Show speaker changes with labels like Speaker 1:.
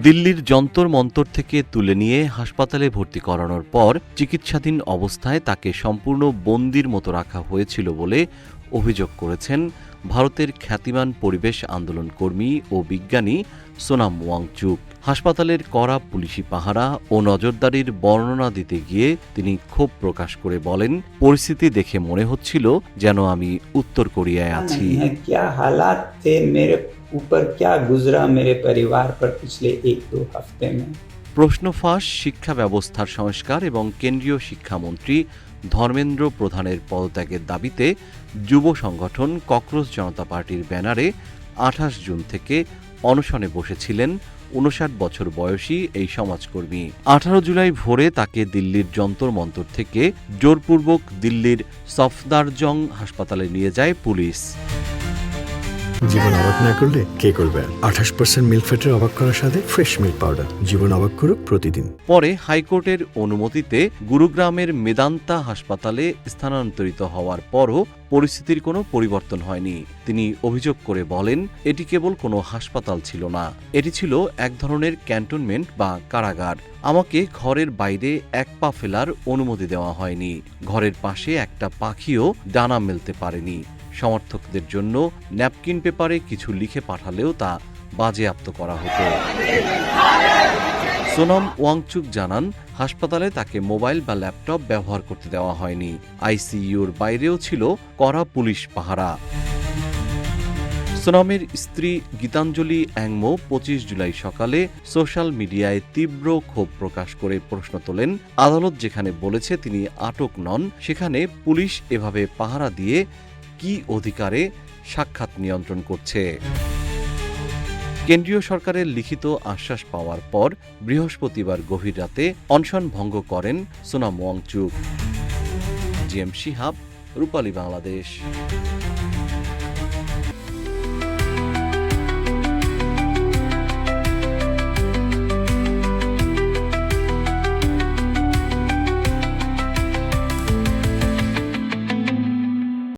Speaker 1: দিল্লির যন্তর মন্তর থেকে তুলে নিয়ে হাসপাতালে ভর্তি করানোর পর চিকিৎসাধীন অবস্থায় তাকে সম্পূর্ণ বন্দির মতো রাখা হয়েছিল বলে অভিযোগ করেছেন ভারতের খ্যাতিমান পরিবেশ আন্দোলন কর্মী ও বিজ্ঞানী সোনাম ওয়াংচুক। হাসপাতালের কড়া পুলিশি পাহারা ও নজরদারির বর্ণনা দিতে গিয়ে তিনি ক্ষোভ প্রকাশ করে বলেন, পরিস্থিতি দেখে মনে হচ্ছিল যেন আমি উত্তর কোরিয়ায় আছি।
Speaker 2: ऊपर क्या गुजरा मेरे परिवार पर पिछले 1-2 हफ्ते में।
Speaker 1: প্রশ্ন ফাঁস, শিক্ষা ব্যবস্থার সংস্কার এবং কেন্দ্রীয় শিক্ষামন্ত্রী ধর্মেন্দ্র প্রধানের পদত্যাগের দাবিতে যুব সংগঠন ককরোচ জনতা পার্টির ব্যানারে ২৮ জুন থেকে অনশনে বসেছিলেন ৫৯ বছর বয়সী এই সমাজকর্মী। ১৮ জুলাই ভোরে তাকে দিল্লির যন্তর মন্তর থেকে জোরপূর্বক দিল্লির সফদারজং হাসপাতালে নিয়ে যায় পুলিশ।
Speaker 3: জীবন অবাক না করলে কে করবে? ২৮% মিল্ক ফ্যাটের অবাক করার সাথে ফ্রেশ মিল্ক পাউডার। জীবন অবাক করুক প্রতিদিন।
Speaker 1: পরে হাইকোর্টের অনুমতিতে গুরুগ্রামের মেদান্তা হাসপাতালে স্থানান্তরিত হওয়ার পরও পরিস্থিতির কোনো পরিবর্তন হয়নি। তিনি অভিযোগ করে বলেন, এটি কেবল কোনো হাসপাতাল ছিল না, এটি ছিল এক ধরনের ক্যান্টনমেন্ট বা কারাগার। আমাকে ঘরের বাইরে এক পা ফেলার অনুমতি দেওয়া হয়নি। ঘরের পাশে একটা পাখিও ডানা মেলতে পারেনি। সমর্থকদের জন্য ন্যাপকিন পেপারে কিছু লিখে পাঠালেও তা বাজেয়াপ্ত করা হতো। সোনাম ওয়াংচুক জানান, হাসপাতালে তাকে মোবাইল বা ল্যাপটপ ব্যবহার করতে দেওয়া হয়নি। আইসিইউর বাইরেও ছিল কড়া পুলিশ পাহারা। সোনামের স্ত্রী গীতাঞ্জলি অ্যাংমো ২৫ জুলাই সকালে সোশ্যাল মিডিয়ায় তীব্র ক্ষোভ প্রকাশ করে প্রশ্ন তোলেন, আদালত যেখানে বলেছে তিনি আটক নন, সেখানে পুলিশ এভাবে পাহারা দিয়ে কি অধিকারে সাক্ষাৎ নিয়ন্ত্রণ করছে? কেন্দ্রীয় সরকারের লিখিত আশ্বাস পাওয়ার পর বৃহস্পতিবার গভীর রাতে অনশন ভঙ্গ করেন সোনাম ওয়াংচুক। জিএম শিহাব, রূপালী বাংলাদেশ।